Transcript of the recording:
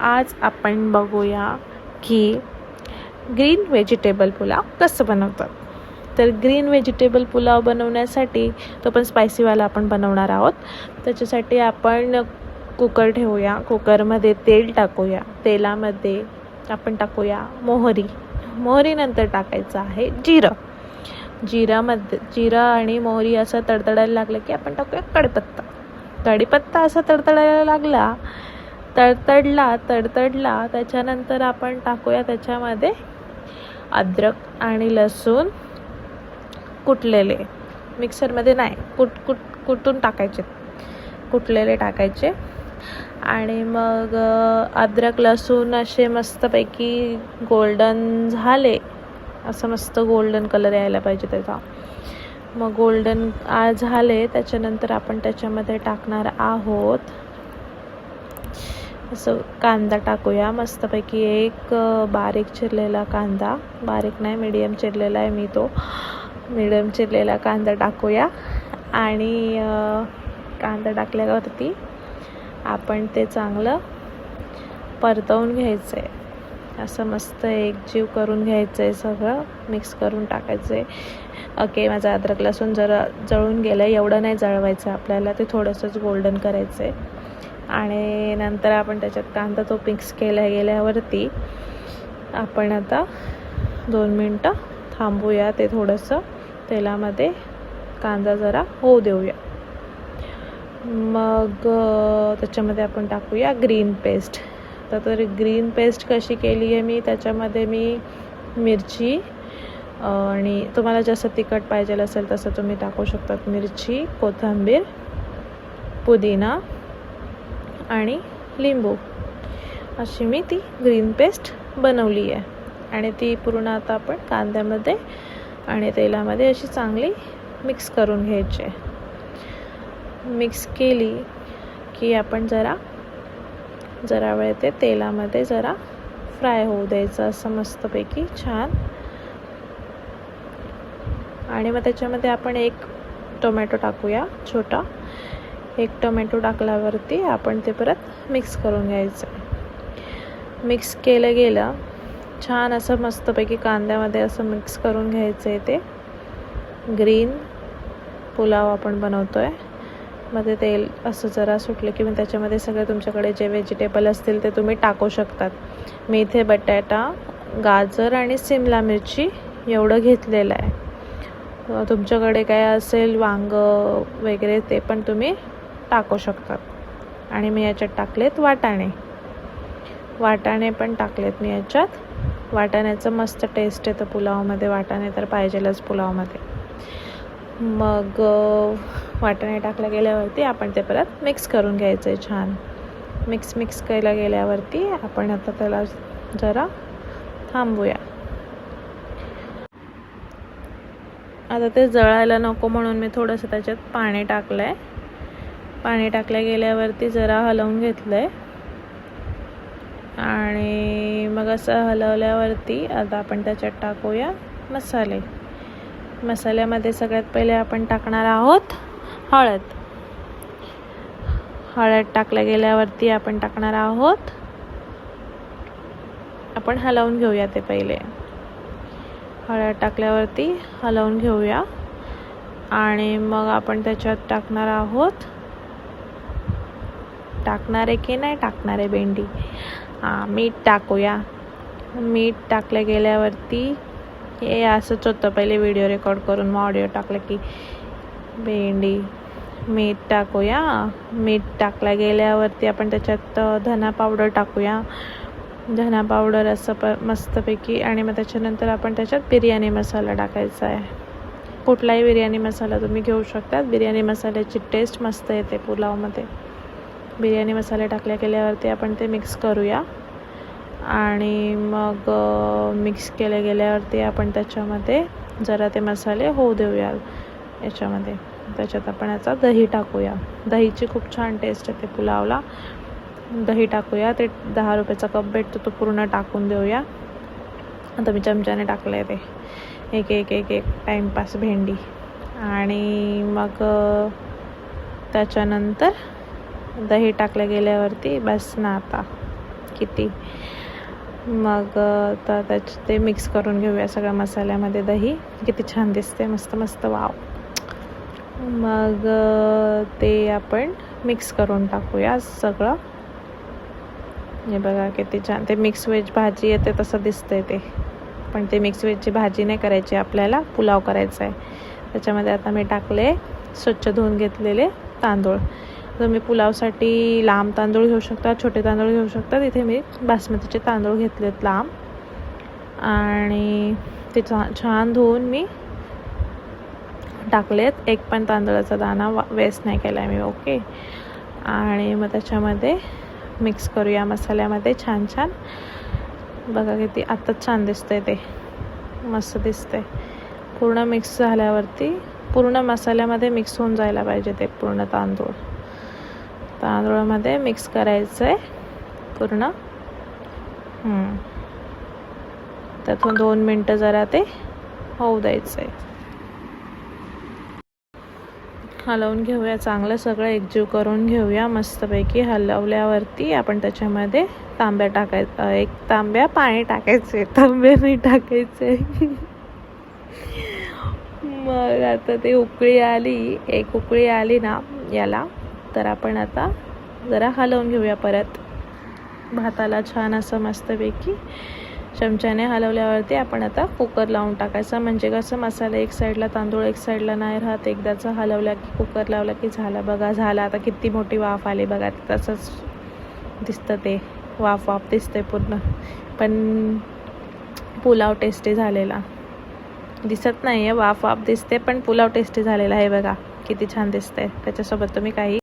आज आपण बघूया की ग्रीन व्हेजिटेबल पुलाव कसं बनवतात. तर ग्रीन व्हेजिटेबल पुलाव बनवण्यासाठी तो पण स्पायसीवाला आपण बनवणार आहोत. त्याच्यासाठी आपण कुकर ठेवूया. कुकरमध्ये तेल टाकूया. तेलामध्ये आपण टाकूया मोहरी नंतर टाकायचं आहे जिरं आणि मोहरी असं तडतडायला लागलं की आपण टाकूया कढीपत्ता असा तडतडायला लागला तडतडला त्याच्यानंतर आपण टाकूया त्याच्यामध्ये अद्रक आणि लसूण कुटलेले, मिक्सरमध्ये नाही, कुटून टाकायचे, कुटलेले टाकायचे. आणि मग अद्रक लसूण असे मस्तपैकी गोल्डन झाले, असं मस्त गोल्डन कलर यायला पाहिजे त्याचा. मग गोल्डन झाले त्याच्यानंतर आपण त्याच्यामध्ये टाकणार आहोत असं कांदा टाकूया मस्तपैकी. एक बारीक चिरलेला कांदा, बारीक नाही मीडियम चिरलेला आहे मी, तो मीडियम चिरलेला कांदा टाकूया. आणि कांदा टाकल्यावरती आपण ते चांगलं परतवून घ्यायचं आहे. असं मस्त एकजीव करून घ्यायचं आहे, सगळं मिक्स करून टाकायचं आहे. ओके, माझं अद्रक लसूण जरा जळून गेलं, एवढं नाही जळवायचं आपल्याला, ते थोडंसंच गोल्डन करायचं आहे. आणि नंतर आपण त्याच्यात कांदा तो मिक्स गेल्यावरती आपण आता 2 मिनटं थांबूया. ते थोडंसं तेलामध्ये कांदा जरा होऊ देऊया. मग त्याच्यामध्ये आपण टाकूया ग्रीन पेस्ट. तर ग्रीन पेस्ट कशी केली आहे मी, त्याच्यामध्ये मी मिरची आणि तुम्हाला जसं तिखट पाहिजे असेल तसं तुम्ही टाकू शकतात. मिरची, कोथिंबीर, पुदिना आणि लिंबू अशी मी ती ग्रीन पेस्ट बनवली आहे. आणि ती पूर्ण आता आपण कांद्यामध्ये आणि तेलामध्ये अशी चांगली मिक्स करून घ्यायची. मिक्स केली की आपण जरा वेळ ते तेलामध्ये जरा फ्राय होऊ द्यायचं असं मस्तपैकी छान. आणि मग त्याच्यामध्ये आपण 1 टोमॅटो टाकूया, छोटा 1 टोमॅटो टाकल्यावरती आपण ते परत मिक्स करून घ्यायचं. मिक्स गेलं छान असं मस्तपैकी कांद्यामध्ये असं मिक्स करून घ्यायचं आहे. ते ग्रीन पुलाव आपण बनवतो आहे. मग ते तेल असं जरा सुटलं की मग त्याच्यामध्ये सगळे तुमच्याकडे जे व्हेजिटेबल असतील ते तुम्ही टाकू शकतात. मी इथे बटाटा, गाजर आणि शिमला मिरची एवढं घेतलेलं आहे. तुमच्याकडे काय असेल वांगं वगैरे ते पण तुम्ही टाकू शकतात. आणि मी याच्यात टाकलेत वाटाणे पण टाकलेत मी याच्यात. वाटाण्याचं मस्त टेस्ट येतं पुलावमध्ये, वाटाणे तर पाहिजेलच पुलावमध्ये. मग वाटाणे टाकल्या गेल्यावरती आपण ते परत मिक्स करून घ्यायचं आहे छान. मिक्स केलं गेल्यावरती आपण आता त्याला जरा थांबूया. आता ते जळायला नको म्हणून मी थोडंसं त्याच्यात पाणी टाकलं आहे. पाणी टाकल्या गेल्यावरती जरा हलवून घेतलं आहे. आणि मग असं हलवल्यावरती आता आपण त्याच्यात टाकूया मसाल्यामध्ये सगळ्यात पहिले आपण टाकणार आहोत हळद टाकल्या गेल्यावरती आपण टाकणार आहोत, आपण हलवून घेऊया ते पहिले. हळद टाकल्यावरती हलवून घेऊया. आणि मग आपण त्याच्यात टाकणार आहोत, टाकणार आहे की नाही टाकणार आहे भेंडी, मीठ टाकूया. मीठ टाकल्या गेल्यावरती हे असंच होतं, पहिले व्हिडिओ रेकॉर्ड करून मग ऑडिओ टाकलं की भेंडी. मीठ टाकूया. मीठ टाकल्या गेल्यावरती आपण त्याच्यात धना पावडर टाकूया, धना पावडर असं मस्तपैकी. आणि मग त्याच्यानंतर आपण त्याच्यात बिर्याणी मसाला टाकायचा आहे. कुठलाही बिर्याणी मसाला तुम्ही घेऊ शकतात. बिर्याणी मसाल्याची टेस्ट मस्त येते पुलावमध्ये. बिर्याणी मसाले टाकल्या गेल्यावरती आपण ते मिक्स करूया. आणि मग मिक्स केल्या गेल्यावरती आपण त्याच्यामध्ये जरा ते मसाले होऊ देऊया याच्यामध्ये. त्याच्यात आपण याचा दही टाकूया. दहीची खूप छान टेस्ट येते पुलावला. दही टाकूया. ते 10 रुपयाचा कप भेटतो तो पूर्ण टाकून देऊया. आता मी चमच्याने टाकलं आहे ते एक टाईमपास भेंडी. आणि मग त्याच्यानंतर दही टाकल्या गेल्यावरती बस ना, आता किती. मग तर ते मिक्स करून घेऊया सगळ्या मसाल्यामध्ये. दही किती छान दिसते, मस्त मस्त, वाव. मग ते आपण मिक्स करून टाकूया सगळं. हे बघा किती छान ते मिक्स व्हेज भाजी येते तसं दिसतंय ते. पण ते मिक्स व्हेजची भाजी नाही करायची आपल्याला, पुलाव करायचा आहे. त्याच्यामध्ये आता मी टाकले स्वच्छ धुवून घेतलेले तांदूळ. तुम्ही पुलावसाठी लांब तांदूळ घेऊ शकता, छोटे तांदूळ घेऊ शकता. तिथे मी बासमतीचे तांदूळ घेतलेत लांब, आणि ते छान धुवून मी टाकलेत. एक पण तांदळाचा दाणा वेस्ट नाही केला मी. ओके. आणि मग त्याच्यामध्ये मिक्स करूया मसाल्यामध्ये छान छान. बघा किती आत्ताच छान दिसतंय ते, मस्त दिसतंय. पूर्ण मिक्स झाल्यावरती पूर्ण मसाल्यामध्ये मिक्स होऊन जायला पाहिजे ते पूर्ण तांदूळामध्ये मिक्स करायचं आहे पूर्ण. त्यातून 2 मिनटं जरा ते होऊ द्यायचं आहे. हलवून घेऊया चांगलं, सगळं एकजीव करून घेऊया मस्तपैकी. हलवल्यावरती आपण त्याच्यामध्ये तांब्या टाकायचं, 1 तांब्या पाणी टाकायचे, तांब्या नाही टाकायचे. मग आता ते उकळी आली, 1 उकळी आली ना याला, तर आपण आता जरा हलवून घेऊया परत भाताला छान असं मस्तपैकी. चमच्याने हलवल्यावरती आपण आता कुकर लावून टाकायचा. म्हणजे कसं मसाला एक साईडला, तांदूळ एक साईडला नाही राहत. एकदाचा हलवला की कुकर लावला की झालं. बघा झालं. आता किती मोठी वाफ आली बघा, तसंच दिसतं ते, वाफ दिसते पूर्ण. पण पुलाव टेस्टी झालेला दिसत नाही आहे, वाफ दिसते, पण पुलाव टेस्टी झालेला आहे. बघा किती छान दिसतंय. त्याच्यासोबत तुम्ही काही